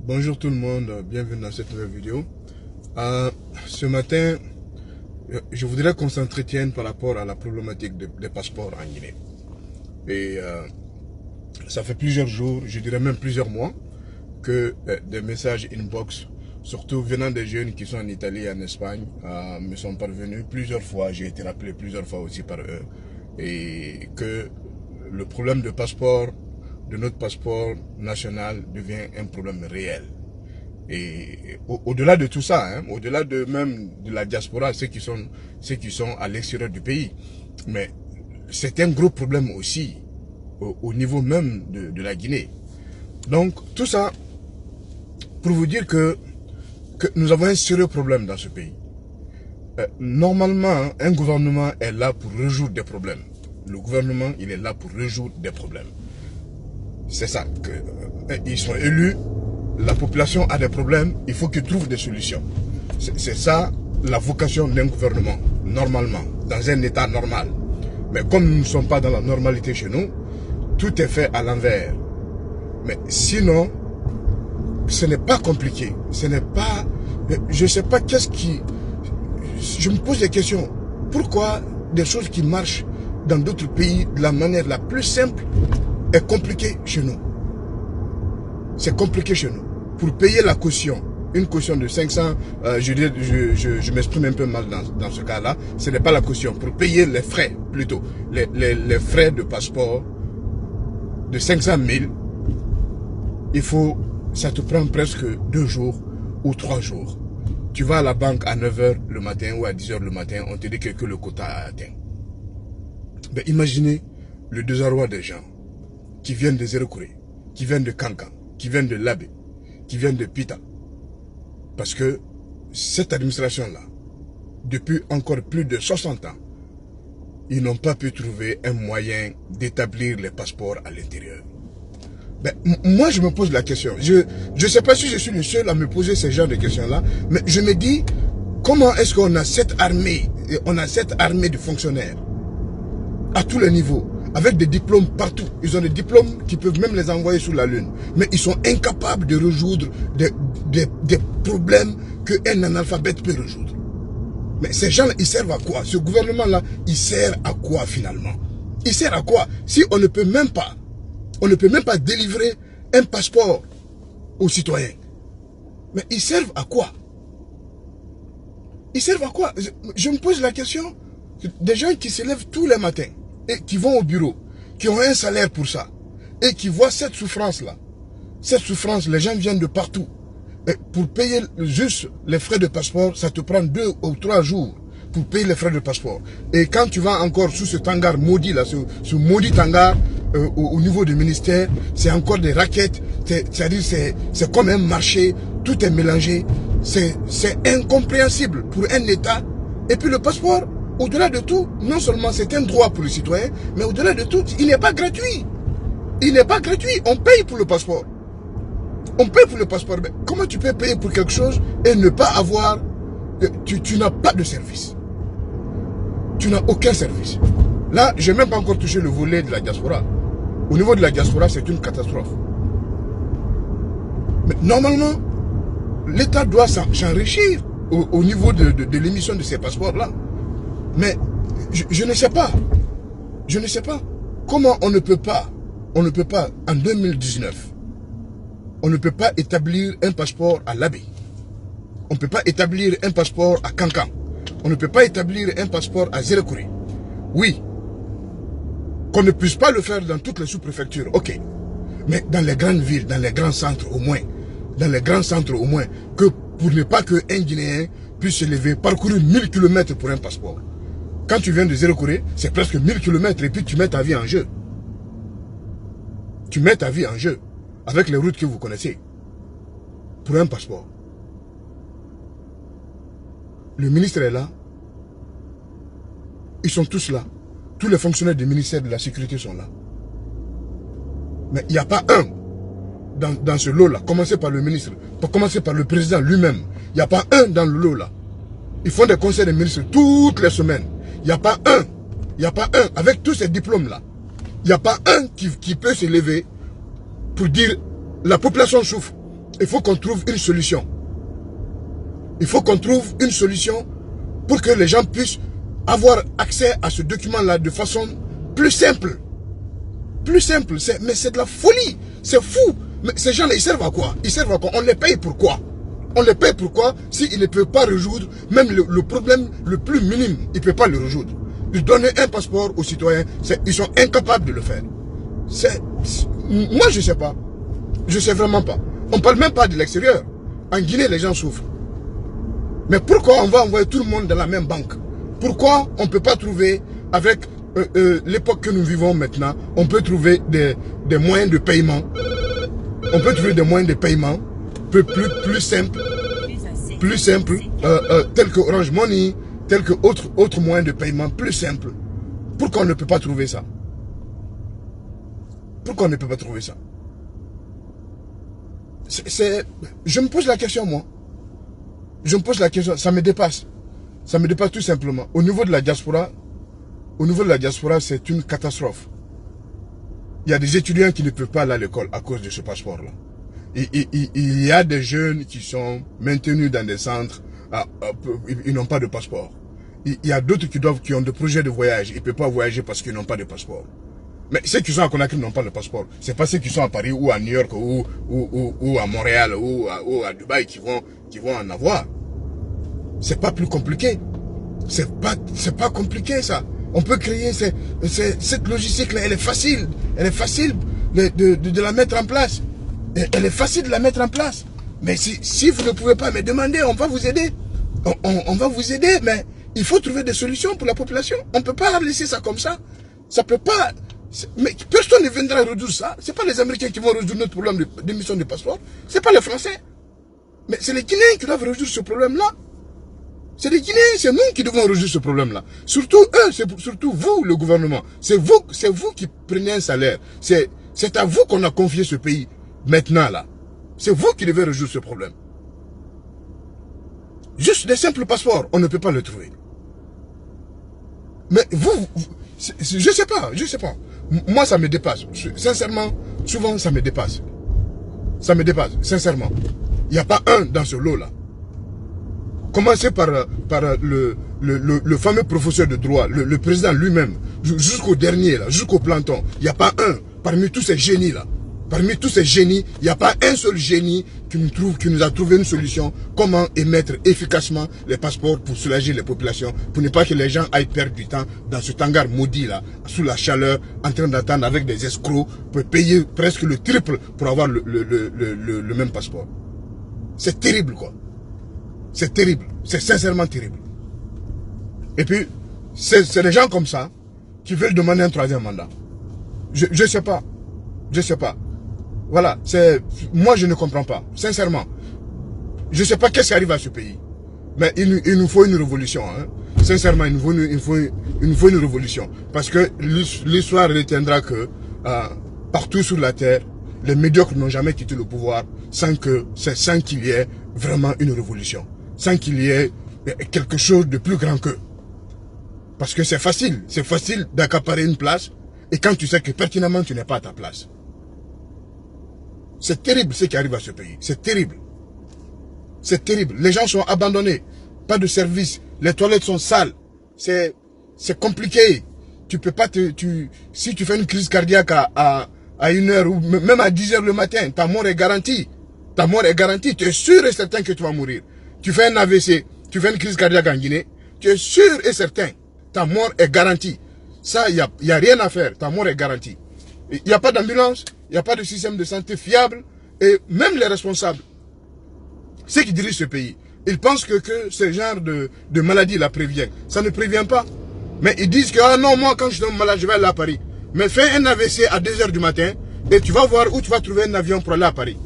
Bonjour tout le monde, bienvenue dans cette nouvelle vidéo. Ce matin, je voudrais qu'on s'entretienne par rapport à la problématique des passeports en Guinée. Et ça fait plusieurs jours, je dirais même plusieurs mois, que des messages inbox, surtout venant des jeunes qui sont en Italie et en Espagne, me sont parvenus plusieurs fois. J'ai été rappelé plusieurs fois aussi par eux. Et que le problème de passeport, de notre passeport national, devient un problème réel. Et au-delà de tout ça, au-delà de même de la diaspora, ceux qui sont à l'extérieur du pays, mais c'est un gros problème aussi au niveau même de la Guinée. Donc tout ça pour vous dire que nous avons un sérieux problème dans ce pays. Normalement, un gouvernement est là pour résoudre des problèmes. Le gouvernement, il est là pour résoudre des problèmes. C'est ça, ils sont élus, la population a des problèmes, il faut qu'ils trouvent des solutions. C'est ça la vocation d'un gouvernement, normalement, dans un état normal. Mais comme nous ne sommes pas dans la normalité chez nous, tout est fait à l'envers. Mais sinon, ce n'est pas compliqué, ce n'est pas... Je ne sais pas qu'est-ce qui... Je me pose des questions. Pourquoi des choses qui marchent dans d'autres pays de la manière la plus simple est compliquée chez nous? C'est compliqué chez nous. Pour payer la caution, une caution de 500, je m'exprime un peu mal dans ce cas-là, ce n'est pas la caution. Pour payer les frais, plutôt, les frais de passeport de 500 000, ça te prend presque 2 jours ou 3 jours. Tu vas à la banque à 9 h le matin ou à 10 h le matin, on te dit que le quota a atteint. Mais imaginez le désarroi des gens qui viennent de Zérokouré, qui viennent de Kankan, qui viennent de Labé, qui viennent de Pita. Parce que cette administration-là, depuis encore plus de 60 ans, ils n'ont pas pu trouver un moyen d'établir les passeports à l'intérieur. Ben, moi, je me pose la question. Je ne sais pas si je suis le seul à me poser ce genre de questions-là, mais je me dis, comment est-ce qu'on a cette armée, de fonctionnaires à tous les niveaux, avec des diplômes partout. Ils ont des diplômes qui peuvent même les envoyer sur la Lune. Mais ils sont incapables de résoudre des problèmes qu'un analphabète peut résoudre. Mais ces gens-là, ils servent à quoi? Ce gouvernement-là, il sert à quoi finalement? Il sert à quoi si on ne peut même pas délivrer un passeport aux citoyens? Mais ils servent à quoi? Ils servent à quoi? Je me pose la question. Des gens qui se lèvent tous les matins et qui vont au bureau, qui ont un salaire pour ça, et qui voient cette souffrance-là. Cette souffrance, les gens viennent de partout. Et pour payer juste les frais de passeport, ça te prend 2 ou 3 jours pour payer les frais de passeport. Et quand tu vas encore sous ce hangar maudit, là, ce maudit hangar au niveau du ministère, c'est encore des raquettes, c'est-à-dire c'est comme un marché, tout est mélangé. C'est incompréhensible pour un État. Et puis le passeport, au-delà de tout, non seulement c'est un droit pour les citoyens, mais au-delà de tout, il n'est pas gratuit. Il n'est pas gratuit, on paye pour le passeport. On paye pour le passeport. Mais comment tu peux payer pour quelque chose et ne pas avoir... Tu n'as pas de service. Tu n'as aucun service. Là, je n'ai même pas encore touché le volet de la diaspora. Au niveau de la diaspora, c'est une catastrophe. Mais normalement, l'État doit s'enrichir au niveau de l'émission de ces passeports-là. Mais je ne sais pas. Je ne sais pas comment on ne peut pas en 2019, on ne peut pas établir un passeport à Labé. On ne peut pas établir un passeport à Kankan. On ne peut pas établir un passeport à Zérokouré. Oui, qu'on ne puisse pas le faire dans toutes les sous-préfectures, ok. Mais dans les grandes villes, dans les grands centres au moins, que pour ne pas qu'un Guinéen puisse se lever, parcourir 1000 km pour un passeport. Quand tu viens de Zérokouré, c'est presque 1000 km et puis tu mets ta vie en jeu. Tu mets ta vie en jeu avec les routes que vous connaissez pour un passeport. Le ministre est là. Ils sont tous là. Tous les fonctionnaires du ministère de la Sécurité sont là. Mais il n'y a pas un dans ce lot-là. Commencez par le ministre, pour commencer par le président lui-même. Il n'y a pas un dans le lot-là. Ils font des conseils des ministres toutes les semaines. Il n'y a pas un. Il n'y a pas un. Avec tous ces diplômes-là. Il n'y a pas un qui peut se lever pour dire la population souffre. il faut qu'on trouve une solution. Il faut qu'on trouve une solution pour que les gens puissent avoir accès à ce document-là de façon plus simple. Plus simple. Mais c'est de la folie. C'est fou. Mais ces gens-là, ils servent à quoi? Ils servent à quoi? On les paye pourquoi? On les paye pourquoi? S'ils ne peuvent pas résoudre même le problème le plus minime, ils ne peuvent pas le résoudre. Ils donnent un passeport aux citoyens, ils sont incapables de le faire. Moi, je ne sais pas. Je ne sais vraiment pas. On ne parle même pas de l'extérieur. En Guinée, les gens souffrent. Mais pourquoi on va envoyer tout le monde dans la même banque? Pourquoi on ne peut pas trouver, avec l'époque que nous vivons maintenant, on peut trouver des moyens de paiement. On peut trouver des moyens de paiement plus simples, tels que Orange Money, tels que autres moyens de paiement plus simples. Pourquoi on ne peut pas trouver ça? Pourquoi on ne peut pas trouver ça? Je me pose la question, moi. Je me pose la question, ça me dépasse. Ça me dépasse tout simplement. Au niveau de la diaspora, c'est une catastrophe. Il y a des étudiants qui ne peuvent pas aller à l'école à cause de ce passeport-là. Il y a des jeunes qui sont maintenus dans des centres, ils n'ont pas de passeport. Il y a d'autres qui ont des projets de voyage, ils ne peuvent pas voyager parce qu'ils n'ont pas de passeport. Mais ceux qui sont à Conakry n'ont pas le passeport. C'est pas ceux qui sont à Paris ou à New York ou à Montréal ou à Dubaï qui vont en avoir. C'est pas plus compliqué. C'est pas compliqué ça. On peut créer cette logistique-là, elle est facile. Elle est facile de la mettre en place. Elle est facile de la mettre en place. Mais si vous ne pouvez pas me demander, on va vous aider. On va vous aider, mais il faut trouver des solutions pour la population. On ne peut pas laisser ça comme ça. Ça peut pas. Mais personne ne viendra résoudre ça. Ce n'est pas les Américains qui vont résoudre notre problème d'émission de passeport. Ce n'est pas les Français. Mais c'est les Guinéens qui doivent résoudre ce problème-là. C'est les Guinéens, c'est nous qui devons résoudre ce problème-là. Surtout eux, surtout vous, le gouvernement. C'est vous qui prenez un salaire. C'est à vous qu'on a confié ce pays. Maintenant, là. C'est vous qui devez résoudre ce problème. Juste des simples passeports, on ne peut pas le trouver. Mais je sais pas. Moi, ça me dépasse. Sincèrement, souvent, ça me dépasse. Ça me dépasse, sincèrement. Il n'y a pas un dans ce lot-là. Commencez par le fameux professeur de droit, le président lui-même, jusqu'au dernier, là, jusqu'au planton. Il n'y a pas un parmi tous ces génies-là. Parmi tous ces génies, il n'y a pas un seul génie qui nous a trouvé une solution. Comment émettre efficacement les passeports pour soulager les populations, pour ne pas que les gens aillent perdre du temps dans ce hangar maudit là, sous la chaleur, en train d'attendre avec des escrocs, pour payer presque le triple pour avoir le même passeport. C'est terrible quoi. C'est terrible. C'est sincèrement terrible. Et puis, c'est des gens comme ça qui veulent demander un troisième mandat. Je sais pas. Je sais pas. Voilà, moi je ne comprends pas, sincèrement. Je ne sais pas qu'est-ce qui arrive à ce pays. Mais il nous faut une révolution. Hein. Sincèrement, il nous faut une révolution. Parce que l'histoire retiendra que partout sur la terre, les médiocres n'ont jamais quitté le pouvoir sans qu'il y ait vraiment une révolution. Sans qu'il y ait quelque chose de plus grand qu'eux. Parce que c'est facile d'accaparer une place et quand tu sais que pertinemment tu n'es pas à ta place. C'est terrible ce qui arrive à ce pays. C'est terrible. C'est terrible. Les gens sont abandonnés. Pas de service. Les toilettes sont sales. C'est compliqué. Tu peux pas si tu fais une crise cardiaque à 1h ou même à 10h le matin, ta mort est garantie. Ta mort est garantie. Tu es sûr et certain que tu vas mourir. Tu fais un AVC, tu fais une crise cardiaque en Guinée, tu es sûr et certain. Ta mort est garantie. Ça, il n'y a rien à faire. Ta mort est garantie. Il n'y a pas d'ambulance, il n'y a pas de système de santé fiable. Et même les responsables, ceux qui dirigent ce pays, ils pensent que ce genre de maladie la prévient. Ça ne prévient pas. Mais ils disent que, ah non, moi quand je suis malade, je vais aller à Paris. Mais fais un AVC à 2h du matin et tu vas voir où tu vas trouver un avion pour aller à Paris.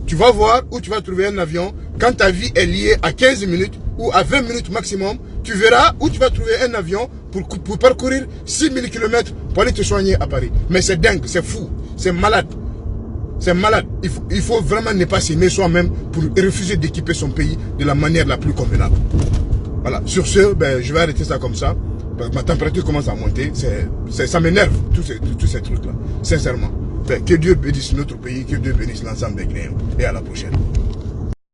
Tu vas voir où tu vas trouver un avion quand ta vie est liée à 15 minutes ou à 20 minutes maximum. Tu verras où tu vas trouver un avion pour parcourir 6000 km pour aller te soigner à Paris. Mais c'est dingue, c'est fou, c'est malade. C'est malade. Il faut vraiment ne pas s'aimer soi-même pour refuser d'équiper son pays de la manière la plus convenable. Voilà. Sur ce, je vais arrêter ça comme ça. Ma température commence à monter. Ça m'énerve, tous ces trucs-là. Sincèrement. Ben, que Dieu bénisse notre pays, que Dieu bénisse l'ensemble des Guinéens. Et à la prochaine.